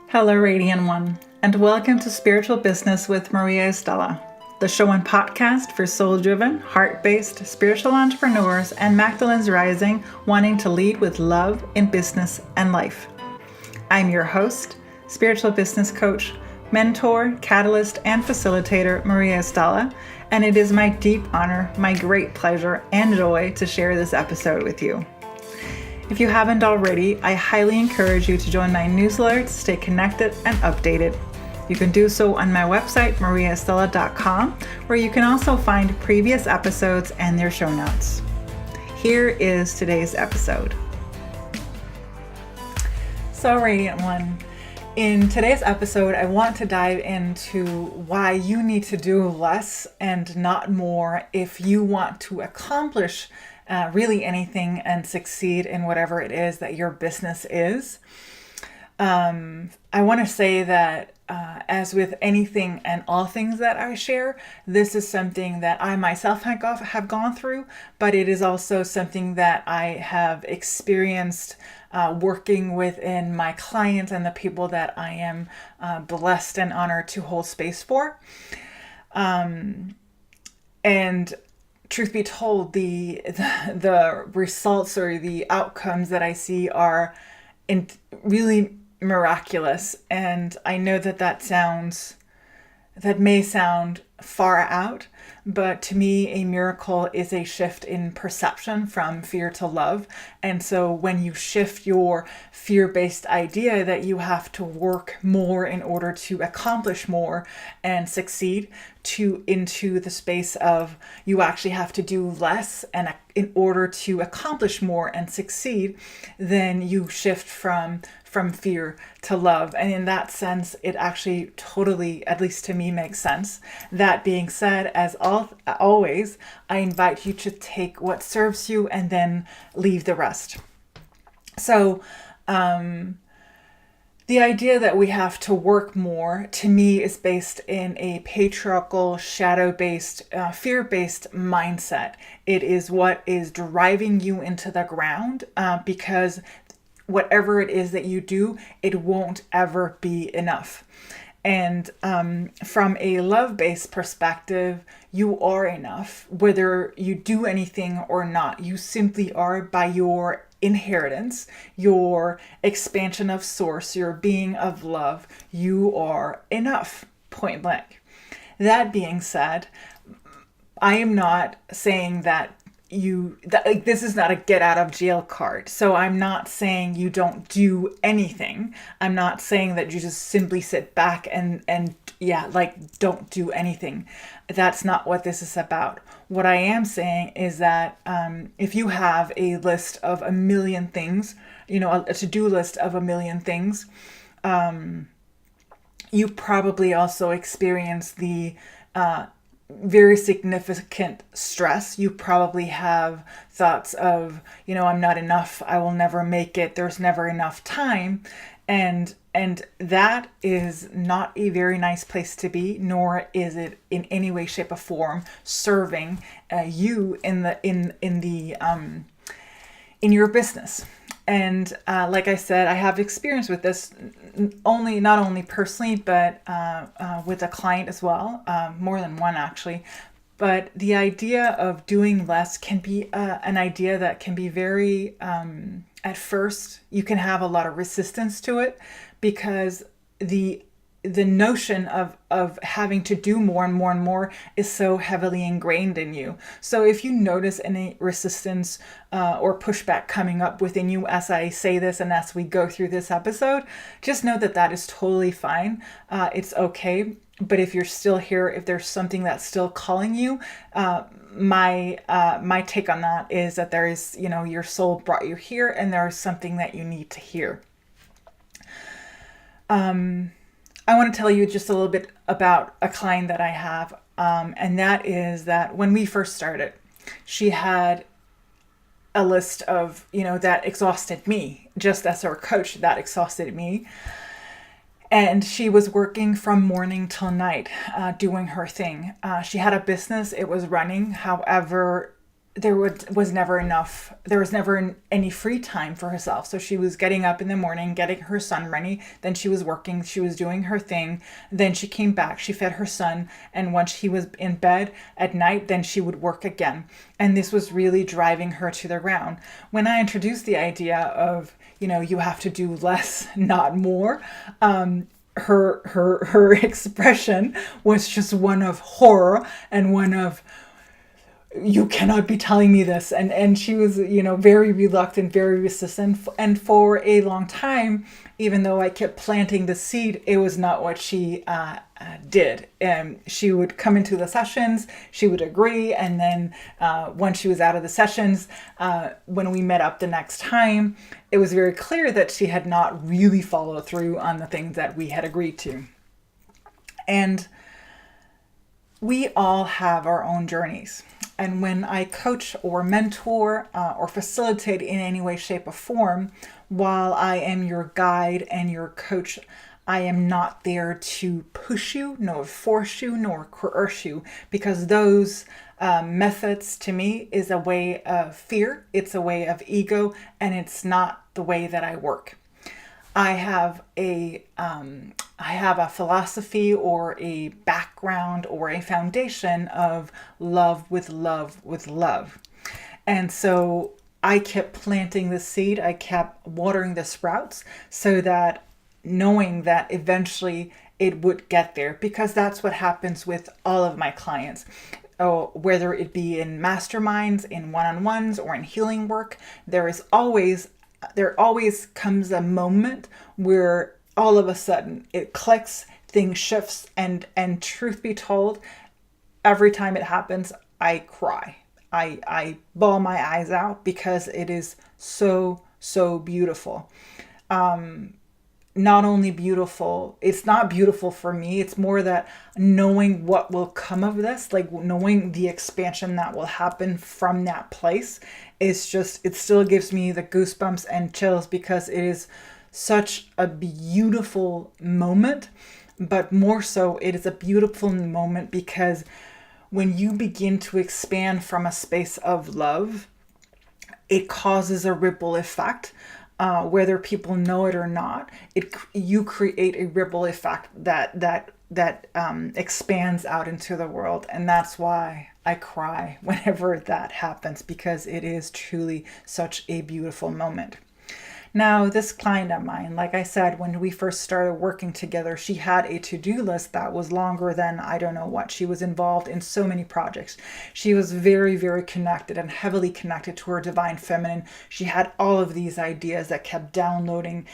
Hello, Radiant One, and welcome to Spiritual Business with Mariaestela, the show and podcast for soul-driven, heart-based spiritual entrepreneurs and Magdalene's Rising wanting to lead with love in business and life. I'm your host, spiritual business coach, mentor, catalyst, and facilitator, Mariaestela, and it is my deep honor, my great pleasure, and joy to share this episode with you. If you haven't already, I highly encourage you to join my newsletter to stay connected and updated. You can do so on my website, mariaestela.com, where you can also find previous episodes and their show notes. Here is today's episode. So, Radiant One, in today's episode, I want to dive into why you need to do less and not more if you want to accomplish really anything and succeed in whatever it is that your business is. I want to say that as with anything and all things that I share, this is something that I myself have gone through, but it is also something that I have experienced working within my clients and the people that I am blessed and honored to hold space for. And truth be told, the results or the outcomes that I see are really miraculous. And I know that may sound far out, but to me, a miracle is a shift in perception from fear to love. And so when you shift your fear-based idea that you have to work more in order to accomplish more and succeed into the space of you actually have to do less and in order to accomplish more and succeed, then you shift from fear to love. And in that sense, it actually totally, at least to me, makes sense. That being said, as always, I invite you to take what serves you and then leave the rest. So, the idea that we have to work more, to me, is based in a patriarchal, shadow-based, fear-based mindset. It is what is driving you into the ground because whatever it is that you do, it won't ever be enough. And from a love-based perspective, you are enough, whether you do anything or not. You simply are by your inheritance, your expansion of source, your being of love. You are enough, point blank. That being said, I am not saying that this is not a get out of jail card. So I'm not saying you don't do anything. I'm not saying that you just simply sit back and don't do anything. That's not what this is about. What I am saying is that if you have a list of a million things, a to-do list of a million things, you probably also experience the very significant stress. You probably have thoughts of, I'm not enough, I will never make it, there's never enough time. And that is not a very nice place to be, nor is it in any way, shape, or form serving you in your business. And like I said, I have experience with this not only personally, but with a client as well, more than one actually. But the idea of doing less can be an idea that can be very, at first, you can have a lot of resistance to it because the notion of having to do more and more and more is so heavily ingrained in you. So if you notice any resistance or pushback coming up within you as I say this and as we go through this episode, just know that is totally fine. It's okay. But if you're still here, if there's something that's still calling you, my take on that is that there is, your soul brought you here and there is something that you need to hear. I want to tell you just a little bit about a client that I have, and that is that when we first started, she had a list of, that exhausted me. Just as her coach, that exhausted me. And she was working from morning till night, doing her thing. She had a business, it was running. However, was never enough. There was never any free time for herself. So she was getting up in the morning, getting her son ready. Then she was working. She was doing her thing. Then she came back. She fed her son. And once he was in bed at night, then she would work again. And this was really driving her to the ground. When I introduced the idea of, you have to do less, not more, her expression was just one of horror and one of, you cannot be telling me this. And she was, very reluctant, very resistant. And for a long time, even though I kept planting the seed, it was not what she did. She would come into the sessions, she would agree. And then once she was out of the sessions, when we met up the next time, it was very clear that she had not really followed through on the things that we had agreed to. And we all have our own journeys. And when I coach or mentor or facilitate in any way, shape, or form, while I am your guide and your coach, I am not there to push you, nor force you, nor coerce you, because those methods to me is a way of fear, it's a way of ego, and it's not the way that I work. I have a philosophy or a background or a foundation of love with love with love. And so I kept planting the seed, I kept watering the sprouts so that knowing that eventually it would get there, because that's what happens with all of my clients. Whether it be in masterminds, in one-on-ones, or in healing work, there always comes a moment where all of a sudden it clicks, things shifts, and truth be told, every time it happens, I cry. I bawl my eyes out because it is so, so beautiful. Not only beautiful, it's not beautiful for me, it's more that knowing what will come of this, like knowing the expansion that will happen from that place, it still gives me the goosebumps and chills, because it is such a beautiful moment. But more so, it is a beautiful moment because when you begin to expand from a space of love, it causes a ripple effect. Whether people know it or not, you create a ripple effect that expands out into the world. And that's why I cry whenever that happens, because it is truly such a beautiful moment. Now, this client of mine, like I said, when we first started working together, she had a to-do list that was longer than I don't know what. She was involved in so many projects. She was very, very connected and heavily connected to her divine feminine. She had all of these ideas that kept downloading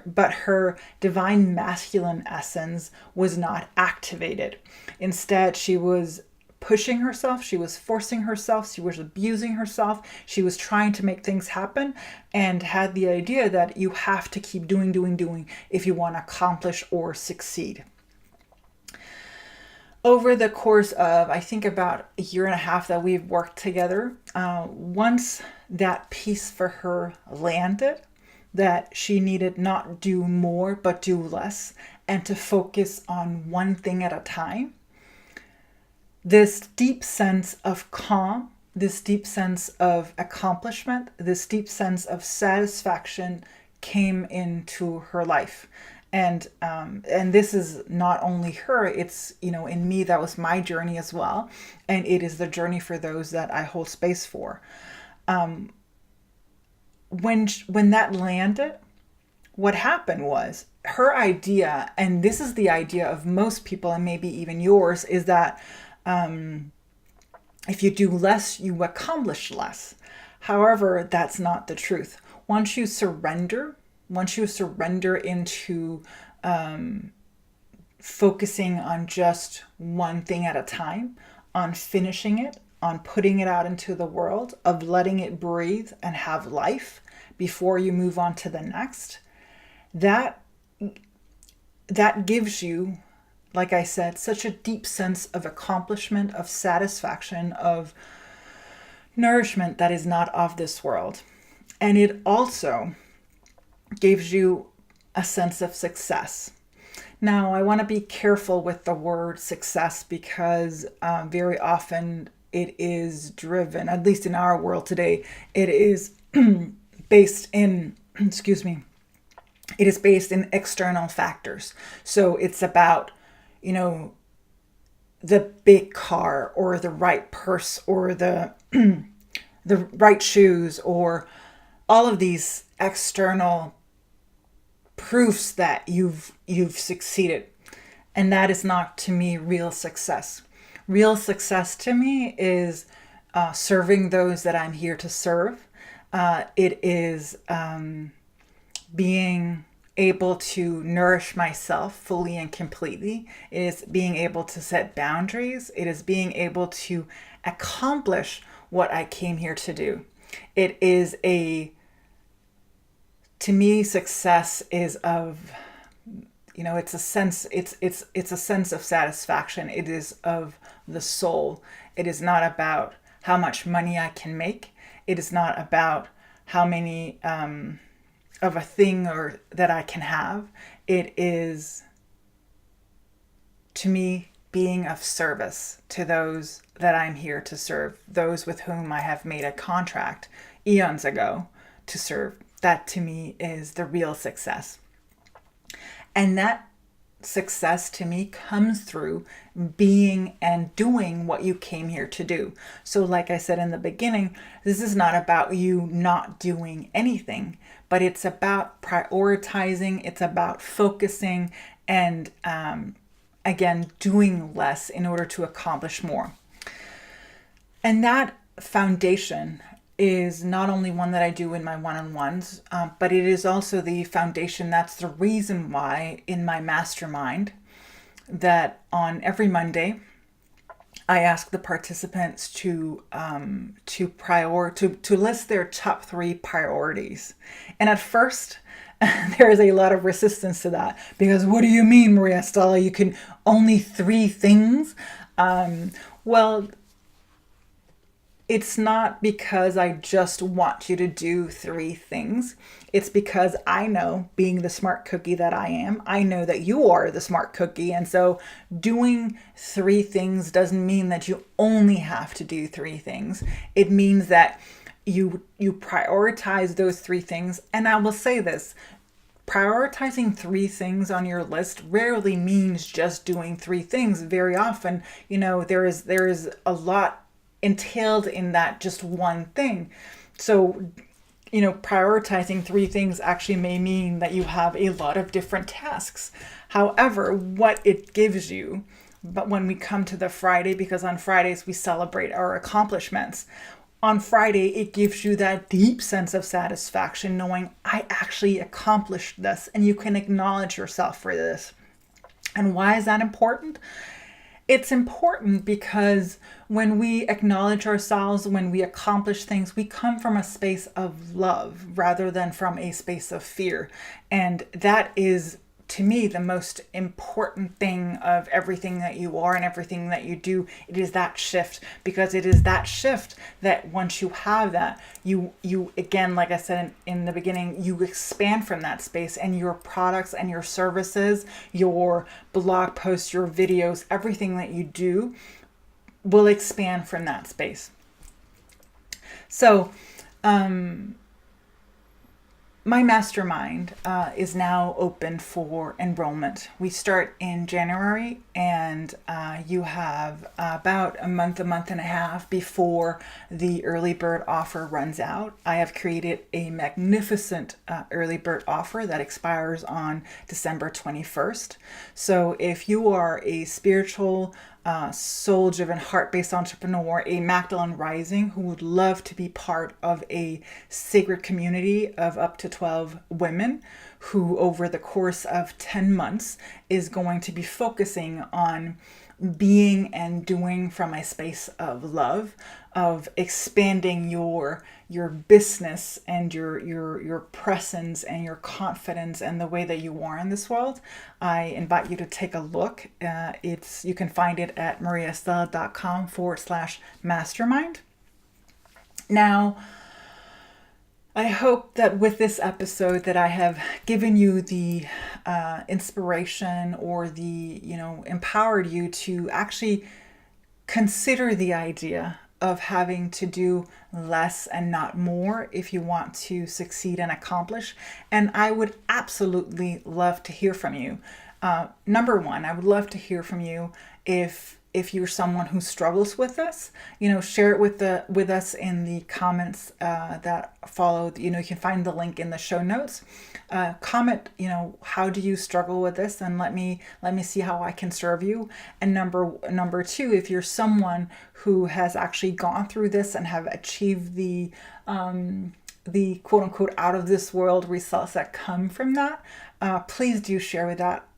but her divine masculine essence was not activated. Instead, she was pushing herself, she was forcing herself, she was abusing herself, she was trying to make things happen, and had the idea that you have to keep doing if you want to accomplish or succeed. Over the course of, I think, about a year and a half that we've worked together, once that piece for her landed, that she needed not do more but do less, and to focus on one thing at a time, this deep sense of calm, this deep sense of accomplishment, this deep sense of satisfaction came into her life. And this is not only her, it's, in me, that was my journey as well. And it is the journey for those that I hold space for. When that landed, what happened was her idea, and this is the idea of most people, and maybe even yours, is that if you do less, you accomplish less. However, that's not the truth. Once you surrender into focusing on just one thing at a time, on finishing it, on putting it out into the world, of letting it breathe and have life before you move on to the next, that gives you, like I said, such a deep sense of accomplishment, of satisfaction, of nourishment that is not of this world. And it also gives you a sense of success. Now, I want to be careful with the word success because very often it is driven, at least in our world today, it is based in, excuse me, it is based in external factors. So it's about, you know, the big car or the right purse or the right shoes or all of these external proofs that you've succeeded. And that is not to me real success. Real success to me is serving those that I'm here to serve. It is being able to nourish myself fully and completely. It is being able to set boundaries. It is being able to accomplish what I came here to do. It is to me, success is of, it's a sense, it's a sense of satisfaction. It is of the soul. It is not about how much money I can make. It is not about how many of a thing or that I can have. It is, to me, being of service to those that I'm here to serve, those with whom I have made a contract eons ago to serve. That to me is the real success. And that success to me comes through being and doing what you came here to do. So like I said in the beginning, this is not about you not doing anything, but it's about prioritizing, it's about focusing and again, doing less in order to accomplish more. And that foundation is not only one that I do in my one-on-ones, but it is also the foundation. That's the reason why in my mastermind that on every Monday, I ask the participants to list their top 3 priorities. And at first, there is a lot of resistance to that because what do you mean, Mariaestela? You can only 3 things? Well, it's not because I just want you to do 3 things. It's because I know, being the smart cookie that I am, I know that you are the smart cookie. And so doing 3 things doesn't mean that you only have to do 3 things. It means that you prioritize those 3 things. And I will say this, prioritizing 3 things on your list rarely means just doing 3 things. Very often, there is a lot entailed in that just one thing. So, prioritizing 3 things actually may mean that you have a lot of different tasks. However, what it gives you, but when we come to the Friday, because on Fridays we celebrate our accomplishments, on Friday, it gives you that deep sense of satisfaction knowing I actually accomplished this, and you can acknowledge yourself for this. And why is that important? It's important because when we acknowledge ourselves, when we accomplish things, we come from a space of love rather than from a space of fear. And that is, to me, the most important thing of everything that you are and everything that you do. It is that shift, because it is that shift that once you have that, you again, like I said in the beginning, you expand from that space, and your products and your services, your blog posts, your videos, everything that you do will expand from that space. So, my mastermind is now open for enrollment. We start in January, and you have about a month and a half before the early bird offer runs out. I have created a magnificent early bird offer that expires on December 21st. So if you are a spiritual, soul-driven, heart-based entrepreneur, a Magdalene Rising who would love to be part of a sacred community of up to 12 women who over the course of 10 months is going to be focusing on being and doing from a space of love, of expanding your business and your presence and your confidence and the way that you are in this world, I invite you to take a look. You can find it at mariaestela.com/mastermind. Now, I hope that with this episode that I have given you the inspiration or the, empowered you to actually consider the idea of having to do less and not more if you want to succeed and accomplish. And I would absolutely love to hear from you. Number one, I would love to hear from you if you're someone who struggles with this. Share it with us in the comments that follow. You can find the link in the show notes. Comment, how do you struggle with this, and let me see how I can serve you. And number two, if you're someone who has actually gone through this and have achieved the quote unquote out of this world results that come from that, please do share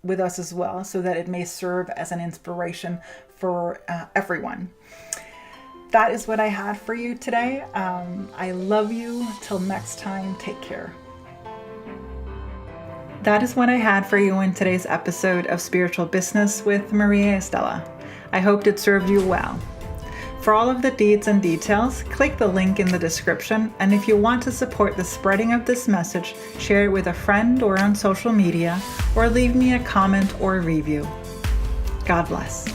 with us as well, so that it may serve as an inspiration for everyone. That is what I had for you today. I love you. Till next time, take care. That is what I had for you in today's episode of Spiritual Business with Mariaestela. I hoped it served you well. For all of the deeds and details, click the link in the description, and if you want to support the spreading of this message, share it with a friend or on social media, or leave me a comment or review. God bless.